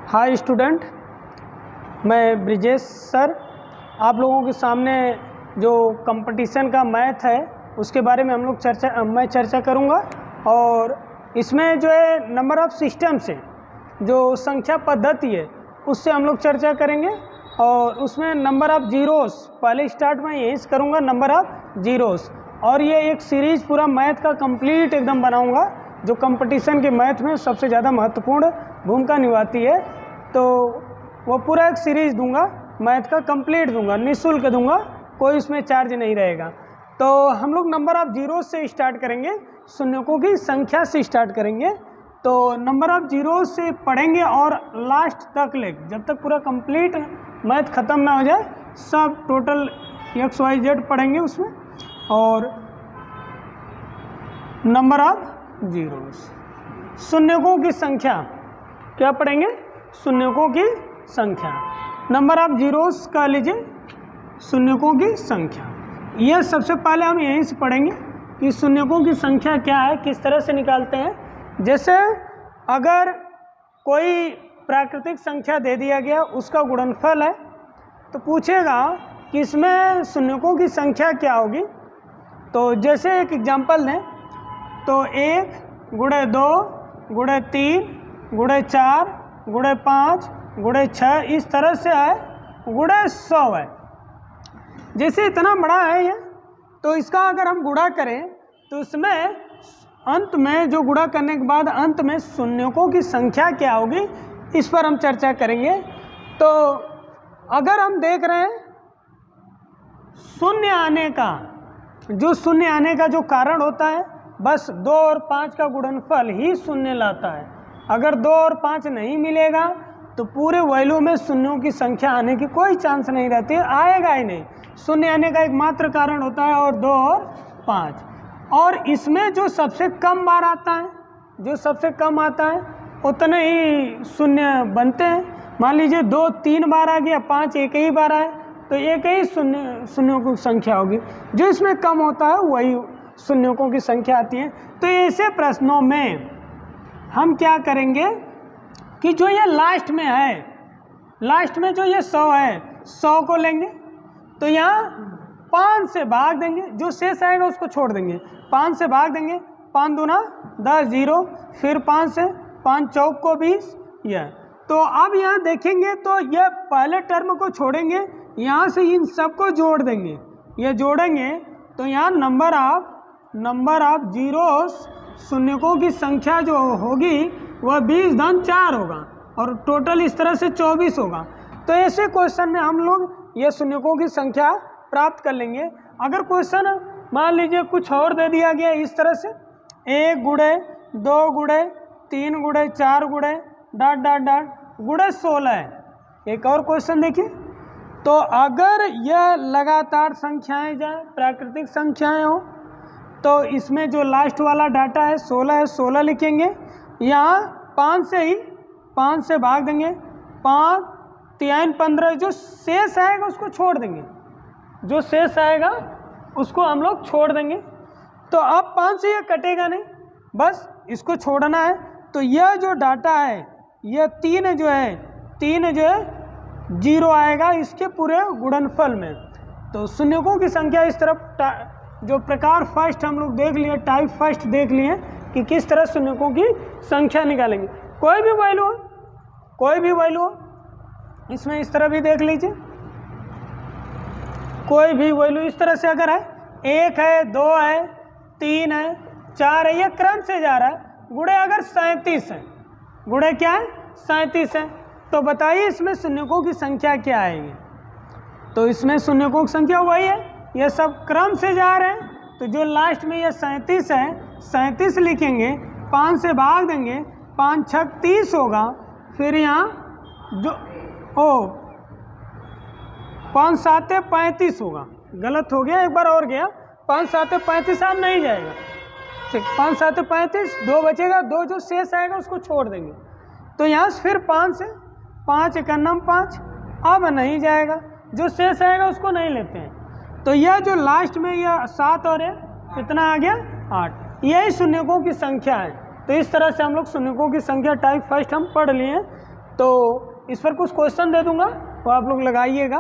Hi student, मैं Brijesh sir आप लोगों के सामने जो कंपटीशन का मैथ है उसके बारे में मैं चर्चा करूंगा। और इसमें जो है नंबर ऑफ़ सिस्टम से जो संख्या पद्धति है उससे हम लोग चर्चा करेंगे। और उसमें नंबर ऑफ़ जीरोस पहले स्टार्ट में यहीं से करूँगा, नंबर ऑफ़ जीरोस। और ये एक सीरीज़ पूरा मैथ का कंप्लीट एकदम बनाऊँगा जो कंपटीशन के मैथ में सबसे ज़्यादा महत्वपूर्ण भूमिका निभाती है। तो वो पूरा एक सीरीज़ दूंगा, मैथ का कंप्लीट दूंगा, निःशुल्क दूंगा, कोई उसमें चार्ज नहीं रहेगा। तो हम लोग नंबर ऑफ़ जीरो से स्टार्ट करेंगे, शून्यों की संख्या से स्टार्ट करेंगे। तो नंबर ऑफ़ जीरो से पढ़ेंगे और लास्ट तक ले जब तक पूरा कंप्लीट मैथ ख़त्म ना हो जाए सब टोटल XYZ पढ़ेंगे उसमें। और नंबर ऑफ़ जीरोस, शून्यों की संख्या क्या पढ़ेंगे? शून्यों की संख्या। नंबर ऑफ़ जीरोस कह लीजिए शून्यों की संख्या। यह सबसे पहले हम यहीं से पढ़ेंगे कि शून्यों की संख्या क्या है, किस तरह से निकालते हैं। जैसे अगर कोई प्राकृतिक संख्या दे दिया गया, उसका गुणनफल है, तो पूछेगा कि इसमें शून्यों की संख्या क्या होगी। तो जैसे एक एग्जांपल दें तो 1 × 2 × 3 × 4 × 5 × 6 इस तरह से है, × 100 है। जैसे इतना बड़ा है ये, तो इसका अगर हम गुणा करें तो इसमें अंत में जो गुणा करने के बाद अंत में शून्यों की संख्या क्या होगी, इस पर हम चर्चा करेंगे। तो अगर हम देख रहे हैं शून्य आने का जो कारण होता है, बस 2 और 5 का गुणनफल ही शून्य लाता है। अगर 2 और 5 नहीं मिलेगा तो पूरे वैल्यू में शून्यों की संख्या आने की कोई चांस नहीं रहती है, आएगा ही नहीं। शून्य आने का एकमात्र कारण होता है और 2 और 5। और इसमें जो सबसे कम बार आता है, जो सबसे कम आता है उतने ही शून्य बनते हैं। मान लीजिए 2 3 बार आ गया, 5 एक ही बार आए, तो एक ही शून्यों की संख्या होगी। जो इसमें कम होता है वही शून्यों की संख्या आती है। तो ऐसे प्रश्नों में हम क्या करेंगे कि जो ये लास्ट में है, लास्ट में जो ये 100 है, 100 को लेंगे तो यहाँ 5 से भाग देंगे, जो शेष आएगा उसको छोड़ देंगे, 5 से भाग देंगे, 5 दूना 10 0, फिर 5 से 5 चौक को 20 यह। तो अब यहाँ देखेंगे तो यह पहले टर्म को छोड़ेंगे, यहाँ से इन सब को जोड़ देंगे, ये जोड़ेंगे तो यहाँ नंबर ऑफ़ जीरोस शून्यों की संख्या जो होगी वह 20 धन 4 होगा और टोटल इस तरह से 24 होगा। तो ऐसे क्वेश्चन में हम लोग ये शून्यों की संख्या प्राप्त कर लेंगे। अगर क्वेश्चन मान लीजिए कुछ और दे दिया गया इस तरह से 1 × 2 × 3 × 4 × 16 है। एक और क्वेश्चन देखिए, तो अगर यह लगातार संख्याएं जाए, प्राकृतिक संख्याएं हो, तो इसमें जो लास्ट वाला डाटा है 16 है, 16 लिखेंगे। यहाँ 5 से ही 5 से भाग देंगे, 5 3 15, जो शेष आएगा उसको छोड़ देंगे, जो शेष आएगा उसको हम लोग छोड़ देंगे। तो अब 5 से ये कटेगा नहीं, बस इसको छोड़ना है। तो यह जो डाटा है, यह 3 जो है 0 आएगा इसके पूरे गुणनफल में। तो शून्यों की संख्या इस तरफ जो प्रकार फर्स्ट हम लोग देख लिए, टाइप फर्स्ट देख लिए कि किस तरह शून्यों की संख्या निकालेंगे। कोई भी वैल्यू हो, इसमें इस तरह भी देख लीजिए, कोई भी वैल्यू इस तरह से अगर है, 1 है, 2 है, 3 है, 4 है, ये क्रम से जा रहा है। गुणे अगर 37 है, गुणे क्या है 37 है, तो बताइए इसमें शून्यों की संख्या क्या आएगी। तो इसमें शून्यों की संख्या वही है, ये सब क्रम से जा रहे हैं। तो जो लास्ट में ये 37 है, 37 लिखेंगे, 5 से भाग देंगे, 5 6 30 होगा। फिर यहाँ जो 5 7 35 होगा, गलत हो गया, एक बार और गया, 5 7 35 अब नहीं जाएगा, ठीक, 5 7 35, 2 बचेगा, 2 जो शेष आएगा उसको छोड़ देंगे। तो यहाँ से फिर 5 से 5 1 5 अब नहीं जाएगा, जो शेष आएगा उसको नहीं लेते हैं। तो यह जो लास्ट में यह 7 और कितना आ गया 8, यही शून्यों की संख्या है। तो इस तरह से हम लोग शून्यों की संख्या टाइप फर्स्ट हम पढ़ लिए। तो इस पर कुछ क्वेश्चन दे दूंगा, वो आप लोग लगाइएगा।